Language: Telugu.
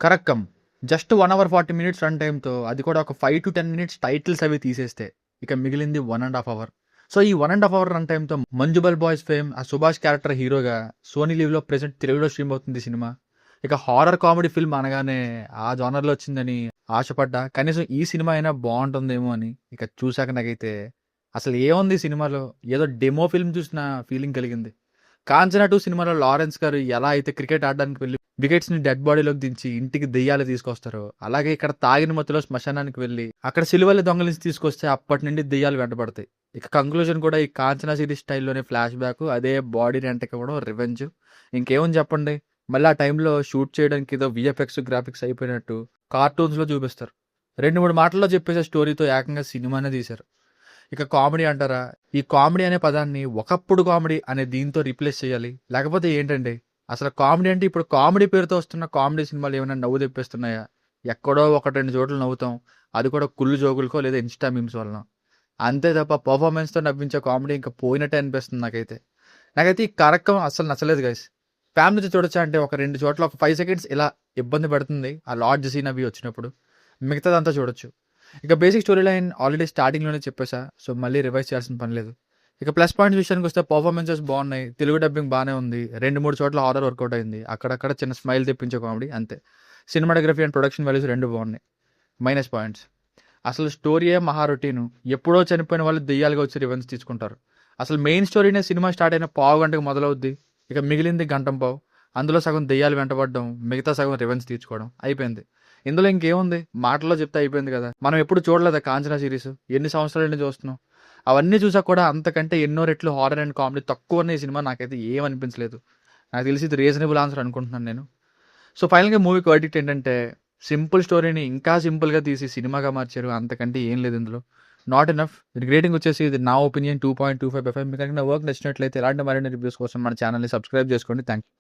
కరక్కం. జస్ట్ 1 అవర్ 40 మినిట్స్ రన్ టైమ్‌తో అది కూడా ఒక 5-10 మినిట్స్ టైటిల్స్ అవి తీసేస్తే, ఇక మిగిలింది 1 ½ అవర్. సో, ఈ 1 ½ అవర్ రన్ టైమ్‌తో 'మంజుబల్ బాయ్స్' ఫేమ్, ఆ 'సుభాష్' క్యారెక్టర్ హీరోగా సోనీ లివ్‌లో ప్రెజెంట్ తెలుగులో స్ట్రీమ్ అవుతుంది ఈ సినిమా. ఇక హారర్ కామెడీ ఫిల్మ్ అనగానే ఆ జోనర్‌లో వచ్చిందని ఆశపడ్డా. కనీసం ఈ సినిమా అయినా బావుంటుందేమో అని. ఇక చూసాక నాకైతే అసలు ఏముంది ఈ సినిమాలో? ఏదో డెమో ఫిల్మ్ చూసిన ఫీలింగ్ కలిగింది. 'కాంచనా 2' సినిమాలో లారెన్స్ గారు ఎలా అయితే క్రికెట్ ఆడడానికి వెళ్లి వికెట్స్‌ని డెడ్ బాడీలోకి దించి ఇంటికి దెయ్యాలు తీసుకొస్తారో, అలాగే ఇక్కడ తాగిన మత్తులో శ్మశానానికి వెళ్లి అక్కడ సిలువలు దొంగిలించి తీసుకొస్తే అప్పటి నుండి దెయ్యాలు వెంటబడతాయి. ఇక కంక్లూజన్ కూడా ఈ 'కాంచనా' సిరీస్ స్టైల్‌లోనే ఫ్లాష్ బ్యాక్, అదే బాడీ రెంట్‌కి ఇవ్వడం, రివెంజ్. ఇంకేముంది చెప్పండి? మళ్ళీ ఆ టైంలో షూట్ చేయడానికి ఏదో వీఎఫ్ఎక్స్, గ్రాఫిక్స్ అయిపోయినట్టు కార్టూన్స్‌లో చూపిస్తారు. 2, 3 మాటల్లో చెప్పేసే స్టోరీతో ఏకంగా సినిమానే తీశారు. ఇక కామెడీ అంటారా? ఈ కామెడీ అనే పదాన్ని ఒకప్పుడు కామెడీ అనే దీంతో రీప్లేస్ చేయాలి. లేకపోతే ఏంటండి? అసలు కామెడీ అంటే ఇప్పుడు కామెడీ పేరుతో వస్తున్న కామెడీ సినిమాలు ఏమైనా నవ్వు తెప్పిస్తున్నాయా? ఎక్కడో 1, 2 చోట్ల నవ్వుతాం. అది కూడా కుళ్ళు జోకులకో లేదా ఇన్‌స్టా మీమ్స్ వలనో. అంతే తప్ప పెర్ఫార్మన్స్‌తో నవ్వించే కామెడీ ఇంకా పోయినట్టే అనిపిస్తుంది నాకైతే. నాకైతే ఈ 'కరక్కం' అస్సలు నచ్చలేదు గైస్. ఫ్యామిలీతో చూడొచ్చా అంటే ఒక 2 చోట్ల ఒక 5 సెకండ్స్ ఇలా ఇబ్బంది పడుతుంది. ఆ లాడ్జ్ సీన్ అవి వచ్చినప్పుడు. మిగతాదంతా చూడొచ్చు. ఇక బేసిక్ స్టోరీ లైన్ ఆల్రెడీ స్టార్టింగ్‌లోనే చెప్పేసా. సో, మళ్ళీ రివైజ్ చేయాల్సిన పని లేదు. ఇక ప్లస్ పాయింట్స్ విషయానికొస్తే పెర్ఫార్మన్సెస్ బాగున్నాయి. తెలుగు డబ్బింగ్ బానే ఉంది. 2, 3 చోట్ల హారర్ వర్కౌట్ అయింది. అక్కడక్కడ చిన్న స్మైల్ తెప్పించే కామెడీ అంతే. సినిమాటోగ్రఫీ అండ్ ప్రొడక్షన్ వాల్యూస్ 2 బాగున్నాయి. Minus points. అసలు స్టోరీయే మహా రొటీను. ఎప్పుడో చనిపోయిన వాళ్ళు దెయ్యాలుగా వచ్చి రివెంజ్ తీసుకుంటారు. అసలు మెయిన్ స్టోరీనే సినిమా స్టార్ట్ అయిన పావుగంటకు మొదలవుద్ది. ఇక మిగిలింది గంటంపావు. అందులో సగం దెయ్యాలు వెంటబడడం, మిగతా సగం రివెంజ్ తీర్చుకోవడం అయిపోయింది. ఇందులో ఇంకేముంది? మాటల్లో చెప్తే అయిపోయింది కదా! మనం ఎప్పుడు చూడలేదా 'కాంచనా' సీరీస్? ఎన్ని సంవత్సరాల నుండి చూస్తున్నాం. అవన్నీ చూసాక కూడా అంతకంటే ఎన్నో రెట్లు హారర్ అండ్ కామెడీ తక్కువన్న ఈ సినిమా నాకైతే ఏమనిపించలేదు. నాకు తెలిసి ఇది రీజనబుల్ ఆన్సర్ అనుకుంటున్నాను నేను. సో, ఫైనల్‌గా మూవీకి వర్డిక్ట్ ఏంటంటే, సింపుల్ స్టోరీని ఇంకా సింపుల్‌గా తీసి సినిమాగా మార్చారు. అంతకంటే ఏం లేదు ఇందులో. Not enough. దీనికి రేటింగ్ వచ్చేసి ఇది నా ఒపీనియన్ 2.25/5. మీకు కనుక నా వర్క్ నచ్చినట్లయితే ఇలాంటి మరిన్ని రివ్యూస్ కోసం మన ఛానల్‌ని సబ్స్క్రైబ్ చేసుకోండి. Thank you.